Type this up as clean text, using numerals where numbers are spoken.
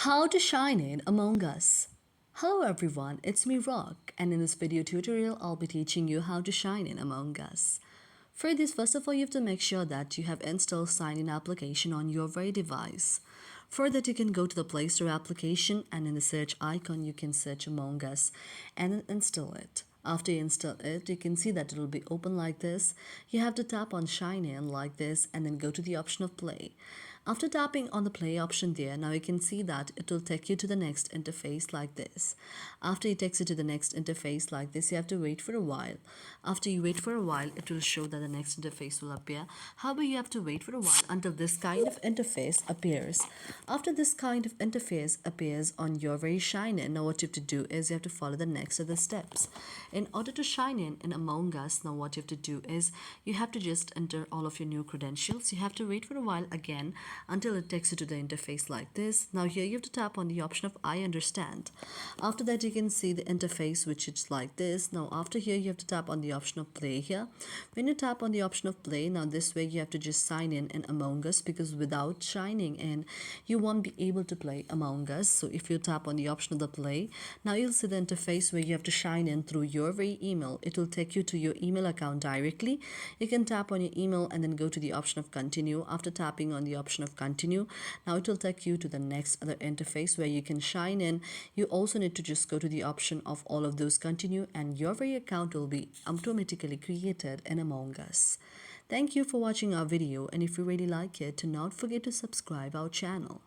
How to shine in Among Us. Hello everyone, it's me Rock, and in this video tutorial I'll be teaching you how to shine in Among Us. For this, first of all, you have to make sure that you have installed sign in application on your very device. For that, you can go to the Play Store application, and in the search icon you can search Among Us and then install it. After you install it, you can see that it will be open like this. You have to tap on Shine In like this and then go to the option of Play. After tapping on the Play option there, now you can see that it will take you to the next interface like this. After it takes you to the next interface like this, you have to wait for a while. After you wait for a while, it will show that the next interface will appear. However, you have to wait for a while until this kind of interface appears. After this kind of interface appears on your very Shine In, now what you have to do is you have to follow the next other steps. In order to shine in Among Us, now what you have to do is you have to just enter all of your new credentials. You have to wait for a while again until it takes you to the interface like this. Now here you have to tap on the option of I understand. After that, you can see the interface which is like this. Now after here you have to tap on the option of play here. When you tap on the option of play, now this way you have to just sign in Among Us, because without signing in you won't be able to play Among Us. So if you tap on the option of the play, now you'll see the interface where you have to shine in through your very email. It will take you to your email account directly. You can tap on your email and then go to the option of continue. After tapping on the option of continue, now it will take you to the next other interface where you can shine in. You also need to just go to the option of all of those continue, and your very account will be automatically created in Among Us. Thank you for watching our video, and if you really like it, do not forget to subscribe our channel.